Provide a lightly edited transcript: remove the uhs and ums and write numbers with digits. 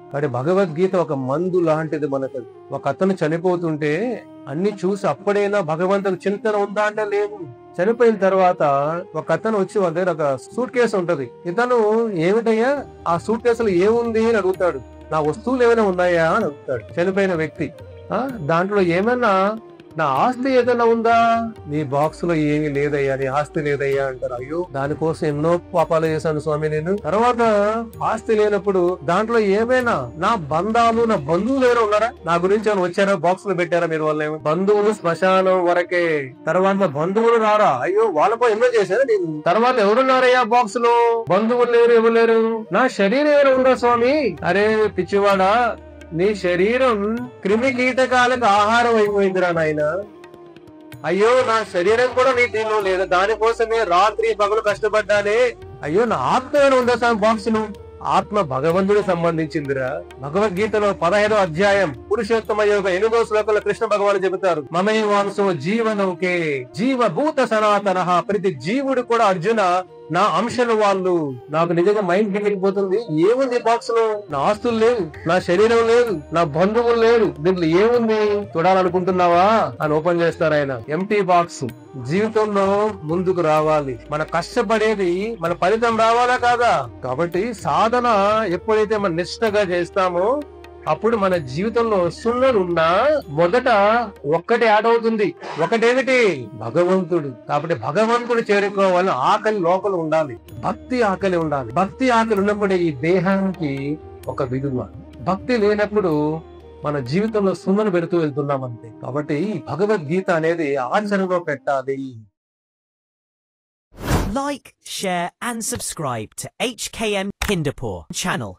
కాబట్టి భగవద్గీత ఒక మందు లాంటిది మనకు. ఒక అతను చనిపోతుంటే అన్ని చూసి అప్పుడైనా భగవంతుని చింతన ఉందా అంటే లేదు. చనిపోయిన తర్వాత ఒక అతను వచ్చి వాళ్ళ దగ్గర ఒక సూట్ కేసు ఉంటది. ఇతను ఏమిటయ్యా ఆ సూట్ కేసులో ఏముంది అని అడుగుతాడు. నా వస్తువులు ఏమైనా ఉన్నాయా అని అడుగుతాడు చనిపోయిన వ్యక్తి. దాంట్లో ఏమైనా నా ఆస్తి ఏదైనా ఉందా? నీ బాక్స్ లో ఏమీ లేదయ్యా, నీ ఆస్తి లేదయ్యా అంటారు. అయ్యో దానికోసం ఎన్నో పాపాలు చేశాను స్వామి నేను. తర్వాత ఆస్తి లేనప్పుడు దాంట్లో ఏమైనా నా బంధాలు, నా బంధువులు ఎవరు ఉన్నారా? నా గురించి ఏమైనా వచ్చారా? బాక్స్ లో పెట్టారా మీరు? వాళ్ళేమో బంధువులు శ్మశానం వరకే, తర్వాత బంధువులు రారా? అయ్యో వాళ్ళపై ఎన్నో చేశారా నేను. తర్వాత ఎవరున్నారయ్యా బాక్స్ లో? బంధువులు లేరు, ఎవరు లేరు. నా శరీరం ఎవరు ఉందా స్వామి? అరే పిచ్చివాడా, నీ శరీరం క్రిమి కీటకాలకు ఆహారం అయిపోయిందిరా నాయన. అయ్యో నా శరీరం కూడా నీ దీనిలో లేదు, దానికోసమే రాత్రి పగలు కష్టపడ్డానే. అయ్యో నా ఆత్మ ఉందా సార్ బాక్స్ ను? ఆత్మ భగవంతుడికి సంబంధించిందిరా. భగవద్గీతలో 15వ అధ్యాయం పురుషోత్తమ యోగ 8వ శ్లోకంలో కృష్ణ భగవాను చెబుతారు, మమైవాంసో జీవనౌకే జీవభూత సనాతన. ప్రతి జీవుడు కూడా అర్జున నా అంశలు వాళ్ళు. నాకు నిజంగా మైండ్ దిగిపోతుంది. ఏముంది బాక్స్ లో? నా ఆస్తులు లేవు, నా శరీరం లేదు, నా బంధువులు లేరు, దీంట్లో ఏముంది చూడాలనుకుంటున్నావా అని ఓపెన్ చేస్తారు ఆయన. Empty box. జీవితంలో ముందుకు రావాలి, మన కష్టపడేది మన ఫలితం రావాలా కాదా? కాబట్టి సాధన ఎప్పుడైతే మనం నిష్ఠగా చేస్తామో అప్పుడు మన జీవితంలో సున్నలున్నా మొదట ఒక్కటి యాడ్ అవుతుంది. ఒకటేమిటి? భగవంతుడు. కాబట్టి భగవంతుడు చేరుకోవాలని ఆకలి లోపల ఉండాలి, భక్తి ఆకలి ఉండాలి. భక్తి ఆకలి ఉన్నప్పుడే ఈ దేహానికి ఒక విలువ. భక్తి లేనప్పుడు మన జీవితంలో సున్నలు పెడుతూ వెళ్తున్నాం అంతే. కాబట్టి భగవద్గీత అనేది ఆచరణలో పెట్టాలి. Like, share and subscribe to HKM Kinderpore channel.